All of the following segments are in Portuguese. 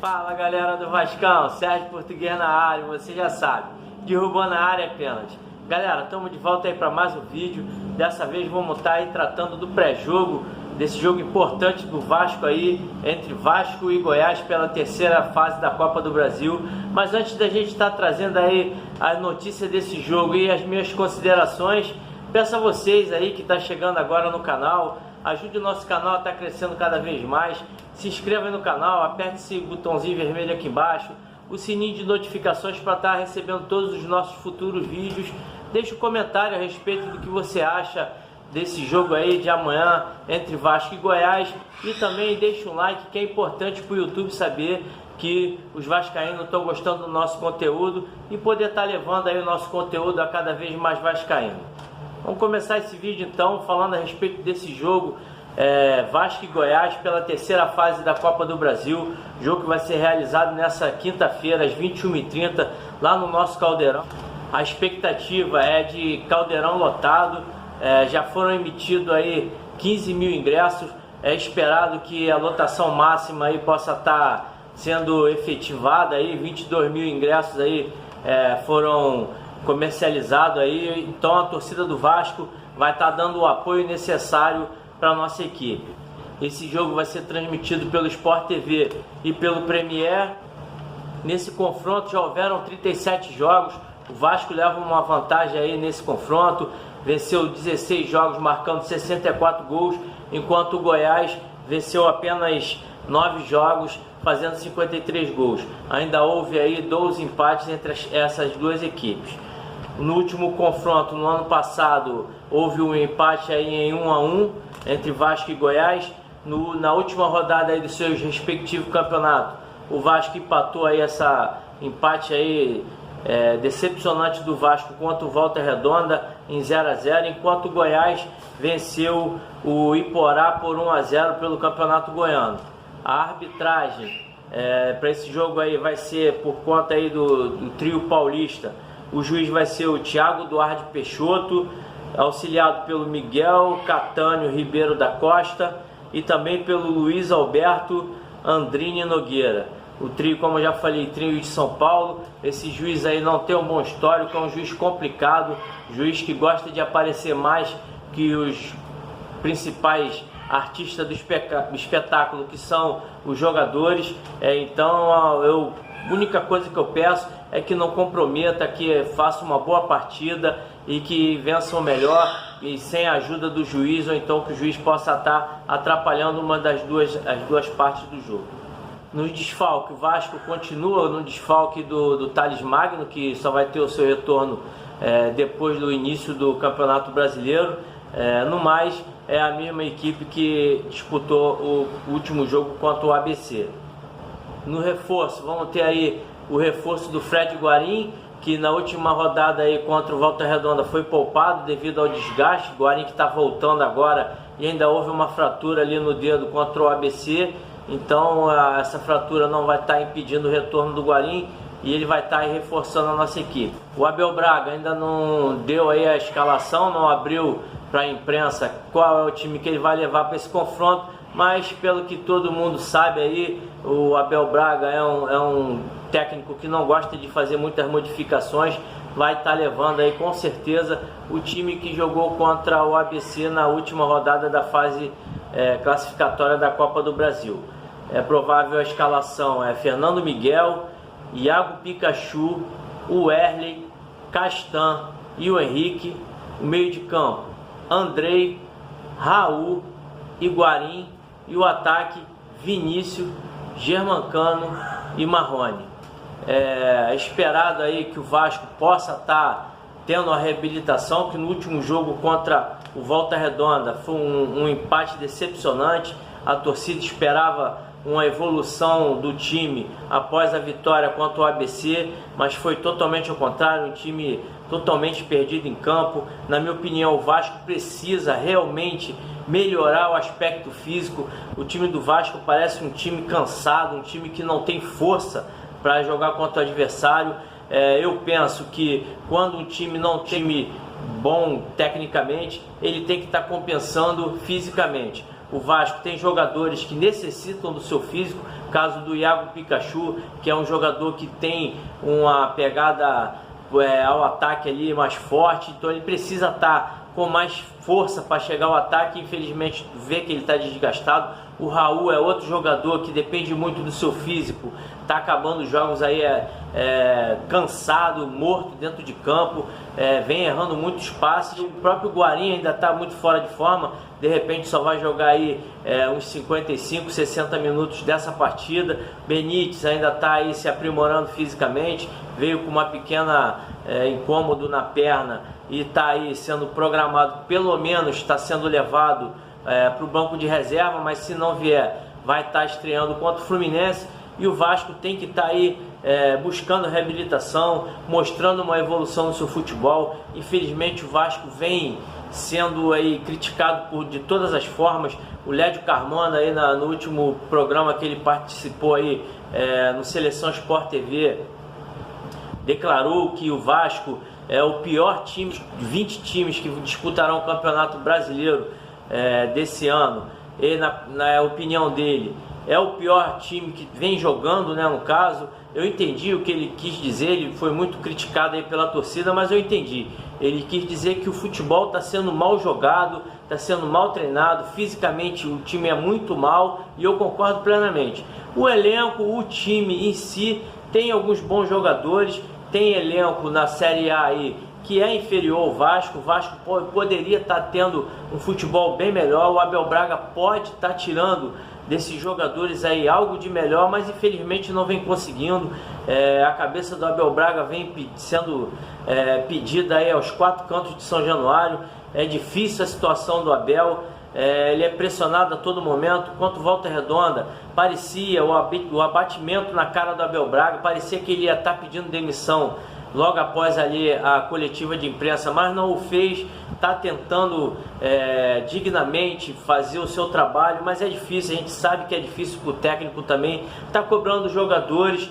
Fala galera do Vascão, Sérgio Português na área, você já sabe, derrubou na área é pênalti. Galera, estamos de volta aí para mais um vídeo. Dessa vez vamos estar aí tratando do pré-jogo, desse jogo importante do Vasco aí, entre Vasco e Goiás pela terceira fase da Copa do Brasil. Mas antes da gente estar trazendo aí a notícia desse jogo e as minhas considerações, peço a vocês aí que está chegando agora no canal, ajude o nosso canal a estar crescendo cada vez mais. Se inscreva aí no canal, aperte esse botãozinho vermelho aqui embaixo, o sininho de notificações para estar recebendo todos os nossos futuros vídeos. Deixe um comentário a respeito do que você acha desse jogo aí de amanhã entre Vasco e Goiás. E também deixe um like, que é importante para o YouTube saber que os vascaínos estão gostando do nosso conteúdo e poder estar levando aí o nosso conteúdo a cada vez mais vascaíno. Vamos começar esse vídeo então falando a respeito desse jogo Vasco e Goiás pela terceira fase da Copa do Brasil. Jogo que vai ser realizado nessa quinta-feira às 21h30 lá no nosso Caldeirão. A expectativa é de Caldeirão lotado, já foram emitidos aí 15 mil ingressos. É esperado que a lotação máxima aí possa estar sendo efetivada aí, 22 mil ingressos aí foram comercializados aí. Então a torcida do Vasco vai estar dando o apoio necessário para a nossa equipe. Esse jogo vai ser transmitido pelo Sport TV e pelo Premier. Nesse confronto já houveram 37 jogos. O Vasco leva uma vantagem aí nesse confronto, venceu 16 jogos marcando 64 gols, enquanto o Goiás venceu apenas 9 jogos fazendo 53 gols. Ainda houve aí 12 empates entre essas duas equipes. No último confronto, no ano passado, houve um empate aí em 1-1 entre Vasco e Goiás. Na última rodada aí dos seus respectivos campeonatos, o Vasco empatou aí essa empate aí decepcionante do Vasco contra o Volta Redonda em 0-0, enquanto o Goiás venceu o Iporá por 1-0 pelo Campeonato Goiano. A arbitragem para esse jogo aí vai ser por conta aí do trio paulista. O juiz vai ser o Thiago Duarte Peixoto, auxiliado pelo Miguel Catânio Ribeiro da Costa e também pelo Luiz Alberto Andrini Nogueira. O trio, como eu já falei, trio de São Paulo. Esse juiz aí não tem um bom histórico, é um juiz complicado, juiz que gosta de aparecer mais que os principais artistas do espetáculo, que são os jogadores. Então a única coisa que eu peço é que não comprometa, que faça uma boa partida e que vença o melhor, e sem a ajuda do juiz, ou então que o juiz possa estar atrapalhando as duas partes do jogo. No desfalque, o Vasco continua no desfalque do Thales Magno, que só vai ter o seu retorno depois do início do Campeonato Brasileiro. No mais, é a mesma equipe que disputou o último jogo contra o ABC. No reforço, vamos ter aí o reforço do Fred Guarim, que na última rodada aí contra o Volta Redonda foi poupado devido ao desgaste. Guarim que está voltando agora, e ainda houve uma fratura ali no dedo contra o ABC. Então essa fratura não vai estar impedindo o retorno do Guarim e ele vai estar aí reforçando a nossa equipe. O Abel Braga ainda não deu aí a escalação, não abriu para a imprensa qual é o time que ele vai levar para esse confronto, mas pelo que todo mundo sabe aí, o Abel Braga é um técnico que não gosta de fazer muitas modificações. Vai estar levando aí com certeza o time que jogou contra o ABC na última rodada da fase classificatória da Copa do Brasil. É provável a escalação Fernando Miguel, Iago Pikachu, o Erley, Castan e o Henrique. O meio de campo, Andrei, Raul, Iguarim, e o ataque, Vinícius, Germancano e Marrone. É esperado aí que o Vasco possa estar tendo a reabilitação, que no último jogo contra o Volta Redonda foi um empate decepcionante. A torcida esperava uma evolução do time após a vitória contra o ABC, mas foi totalmente ao contrário, um time totalmente perdido em campo. Na minha opinião, o Vasco precisa realmente melhorar o aspecto físico. O time do Vasco parece um time cansado, um time que não tem força para jogar contra o adversário. Eu penso que quando um time não tem time bom tecnicamente, ele tem que estar compensando fisicamente. O Vasco tem jogadores que necessitam do seu físico, O caso do Iago Pikachu, que é um jogador que tem uma pegada ao ataque ali mais forte, então ele precisa estar com mais força para chegar ao ataque. Infelizmente vê que ele está desgastado. O Raul é outro jogador que depende muito do seu físico, está acabando os jogos aí cansado, morto dentro de campo, vem errando muitos passes. O próprio Guarim ainda está muito fora de forma, de repente só vai jogar aí uns 55, 60 minutos dessa partida. Benítez ainda está aí se aprimorando fisicamente, veio com uma pequena incômodo na perna e está aí sendo programado, pelo menos está sendo levado para o banco de reserva, mas se não vier, vai estar estreando contra o Fluminense. E o Vasco tem que estar aí buscando reabilitação, mostrando uma evolução no seu futebol. Infelizmente o Vasco vem sendo aí criticado de todas as formas. O Lédio Carmona aí no último programa que ele participou aí no Seleção Sport TV, declarou que o Vasco é o pior time de 20 times que disputarão o Campeonato Brasileiro desse ano. E na opinião dele, é o pior time que vem jogando, né, no caso. Eu entendi o que ele quis dizer, ele foi muito criticado aí pela torcida, mas eu entendi. Ele quis dizer que o futebol está sendo mal jogado, está sendo mal treinado, fisicamente o time é muito mal, e eu concordo plenamente. O elenco, o time em si, tem alguns bons jogadores, tem elenco na Série A aí que é inferior ao Vasco. O Vasco poderia estar tendo um futebol bem melhor, o Abel Braga pode estar tirando desses jogadores aí algo de melhor, mas infelizmente não vem conseguindo. A cabeça do Abel Braga vem sendo pedida aí aos 4 cantos de São Januário. É difícil a situação do Abel, ele é pressionado a todo momento. Quanto Volta Redonda, parecia o abatimento na cara do Abel Braga, parecia que ele ia estar pedindo demissão logo após ali a coletiva de imprensa, mas não o fez. Está tentando dignamente fazer o seu trabalho, mas é difícil, a gente sabe que é difícil para o técnico também. Está cobrando jogadores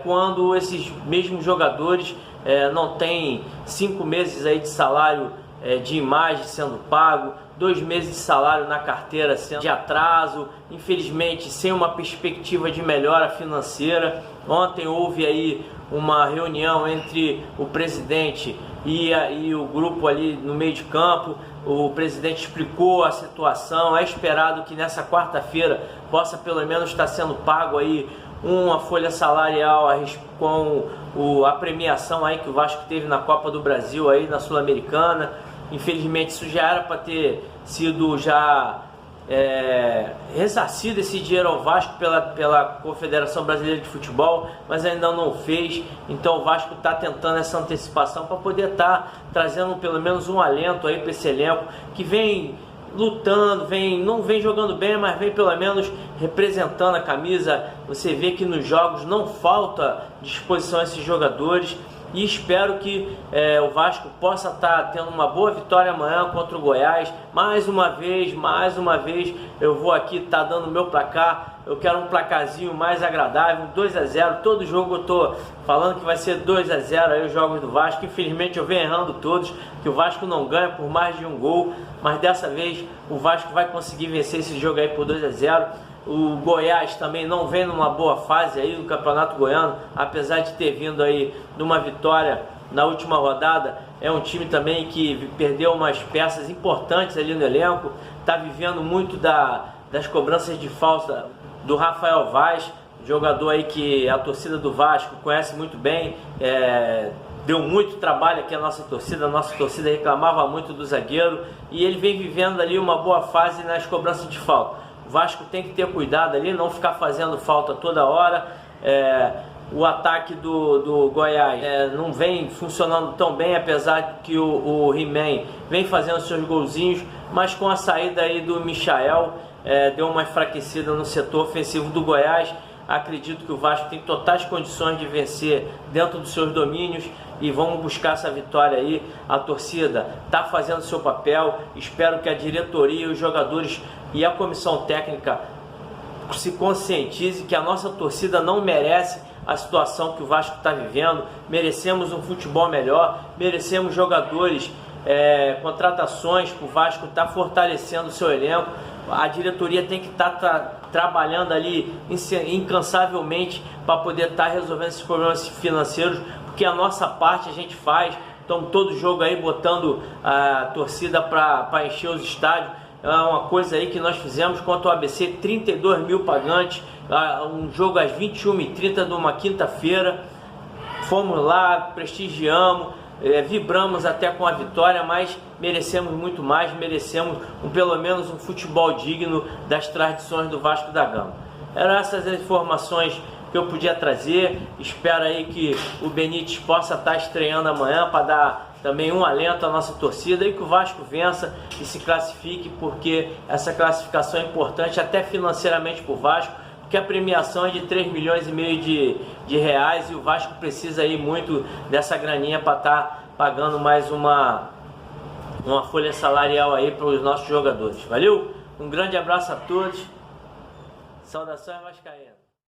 quando esses mesmos jogadores não têm 5 meses aí de salário de imagem sendo pago, 2 meses de salário na carteira sendo de atraso, infelizmente sem uma perspectiva de melhora financeira. Ontem houve aí uma reunião entre o presidente e o grupo ali no meio de campo. O presidente explicou a situação. É esperado que nessa quarta-feira possa pelo menos estar sendo pago aí uma folha salarial com a premiação aí que o Vasco teve na Copa do Brasil aí na Sul-Americana. Infelizmente isso já era para ter sido já ressarcido esse dinheiro ao Vasco pela Confederação Brasileira de Futebol, mas ainda não fez. Então o Vasco está tentando essa antecipação para poder estar trazendo pelo menos um alento aí para esse elenco que vem lutando, não vem jogando bem, mas vem pelo menos representando a camisa. Você vê que nos jogos não falta disposição a esses jogadores. E espero que o Vasco possa estar tendo uma boa vitória amanhã contra o Goiás. Mais uma vez, eu vou aqui estar dando o meu placar. Eu quero um placarzinho mais agradável, 2-0. Todo jogo eu estou falando que vai ser 2-0 aí os jogos do Vasco. Infelizmente eu venho errando todos, que o Vasco não ganha por mais de um gol. Mas dessa vez o Vasco vai conseguir vencer esse jogo aí por 2-0. O Goiás também não vem numa boa fase aí no Campeonato Goiano, apesar de ter vindo aí de uma vitória na última rodada. É um time também que perdeu umas peças importantes ali no elenco, está vivendo muito das cobranças de falta do Rafael Vaz, jogador aí que a torcida do Vasco conhece muito bem. Deu muito trabalho aqui a nossa torcida reclamava muito do zagueiro, e ele vem vivendo ali uma boa fase nas cobranças de falta. O Vasco tem que ter cuidado ali, não ficar fazendo falta toda hora. O ataque do Goiás não vem funcionando tão bem, apesar de que o He-Man vem fazendo seus golzinhos, mas com a saída aí do Michael, deu uma enfraquecida no setor ofensivo do Goiás. Acredito que o Vasco tem totais condições de vencer dentro dos seus domínios e vamos buscar essa vitória aí. A torcida está fazendo seu papel. Espero que a diretoria, os jogadores e a comissão técnica se conscientize que a nossa torcida não merece a situação que o Vasco está vivendo. Merecemos um futebol melhor, merecemos jogadores, contratações, que o Vasco está fortalecendo o seu elenco. A diretoria tem que estar trabalhando ali incansavelmente para poder estar resolvendo esses problemas financeiros, porque a nossa parte a gente faz. Então todo jogo aí botando a torcida para encher os estádios. É uma coisa aí que nós fizemos contra o ABC, 32 mil pagantes, um jogo às 21h30 de uma quinta-feira. Fomos lá, prestigiamos, vibramos até com a vitória, mas merecemos muito mais, merecemos pelo menos um futebol digno das tradições do Vasco da Gama. Eram essas as informações que eu podia trazer. Espero aí que o Benítez possa estar estreando amanhã para dar também um alento à nossa torcida e que o Vasco vença e se classifique, porque essa classificação é importante até financeiramente para o Vasco, porque a premiação é de 3,5 milhões de reais e o Vasco precisa aí muito dessa graninha para estar pagando mais uma folha salarial aí para os nossos jogadores. Valeu? Um grande abraço a todos. Saudações vascaínas.